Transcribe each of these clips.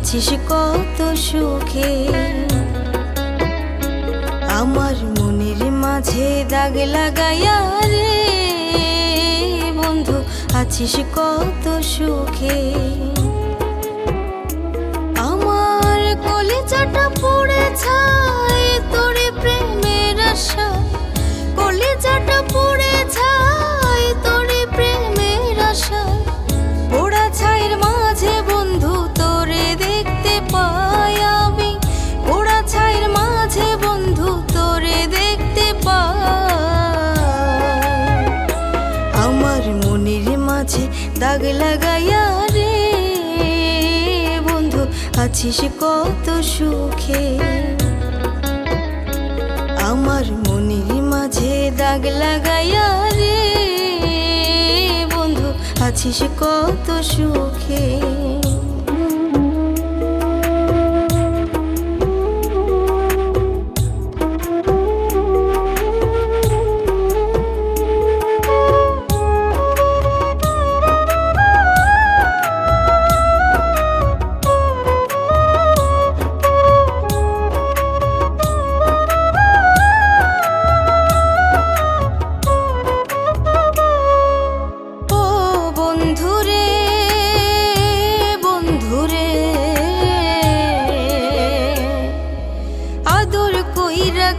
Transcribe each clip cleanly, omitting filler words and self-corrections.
আছিস কত সুখে। আমার মনের মাঝে দাগ লাগাইয়া রে বন্ধু আছিস কত সুখে। আমার কলিজাটা পুড়ে ছাই তোরে প্রেমের আশা, কলিজাটা পুড়ে ছাই তোরে প্রেমের আশা। পোড়া ছাইয়ের মাঝে বন্ধু তোরে দেখতে পাই আমি, পোড়া ছাইয়ের মাঝে বন্ধু তোরে দেখতে পাই। আমার মনের মাঝে দাগ লাগাইয়া রে বন্ধু আছিস কত সুখে। আমার মনের মাঝে দাগ লাগাইয়া রে বন্ধু আছিস কত সুখে।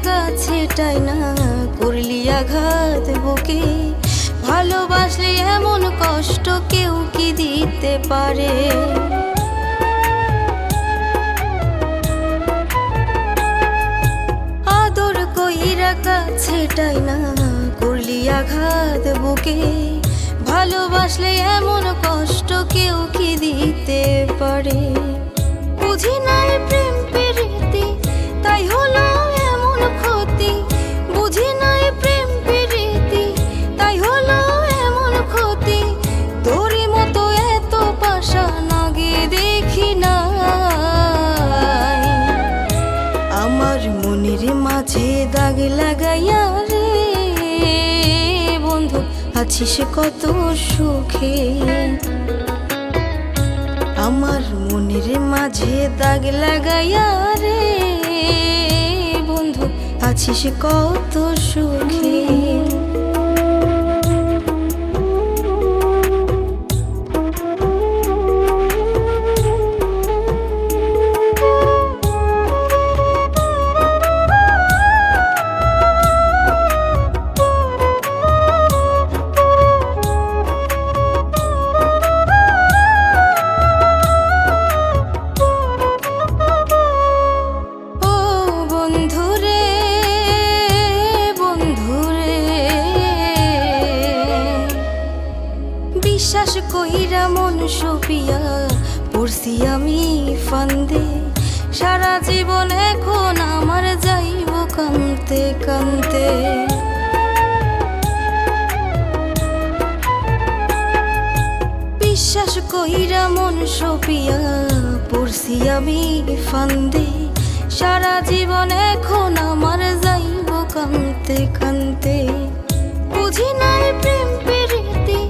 কাছেটাই না করলি আঘাত বুকে, ভালোবাসলে এমন কষ্ট কেউ কি দিতে পারে। আদর কইরা কাছেটাই না করলি আঘাত বুকে, ভালোবাসলে এমন কষ্ট কেউ কি দিতে পারে। বুঝি নাই প্রেম প্রীতি তাই হলো এমন ক্ষতি, বুঝি নাই প্রেম প্রীতি তাই হলো এমন ক্ষতি। তোরই মতো এত পাশা নাগে দেখি নাই। আমার মনের মাঝে দাগ লাগাইয়া রে বন্ধু আছিস কত সুখে। আমার মনের মাঝে দাগ লাগাইয়া রে বন্ধু আছিস কত সুখে। বিশ্বাস কইরা মন সপিয়া পড়ছি আমি ফান্দে, সারা জীবন এখন আমার যাইব কানতে কানতে। বিশ্বাস কইরা মন সপিয়া পড়ছি আমি ফান্দে, সারা জীবন এখন আমার যাইব কানতে কানতে। বুঝি নাই প্রেম প্রীতি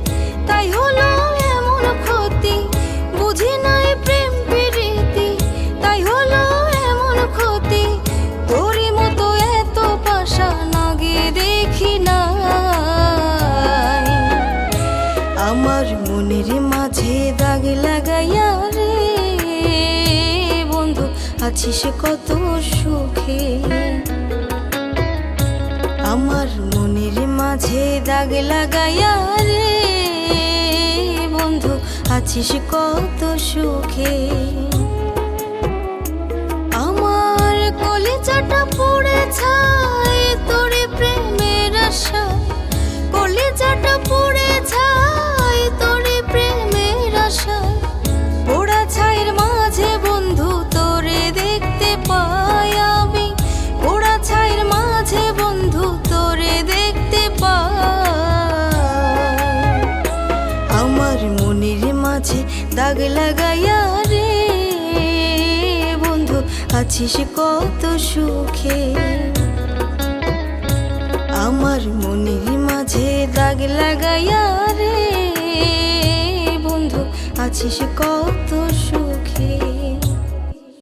তাই হলো এমন ক্ষতি, বুঝি নাই প্রেম প্রীতি তাই হলো এমন ক্ষতি। তোরই মতো এত পাশা নাগে দেখি নাই। আমার মনের মাঝে দাগ লাগাইয়া রে বন্ধু আছিস কত সুখে। আমার মনের মাঝে দাগ লাগাইয়া রে বন্ধু আছিস কত সুখে। আমার কলিজাটা পুড়ে ছাই তোরে প্রেমের আশা, কলিজাটা পুড়ে ছাই তোরে প্রেমের আশা। পোড়া ছাইয়ের মাঝে বন্ধু তোরে দেখতে পাই আমি, পোড়া ছাইয়ের মাঝে বন্ধু তোরে দেখতে পাই। আমার মনের মাঝে দাগ লাগাইয়া রে বন্ধু আছিস কত সুখে। আমার মনের মাঝে দাগ লাগাইয়া রে বন্ধু আছিস কত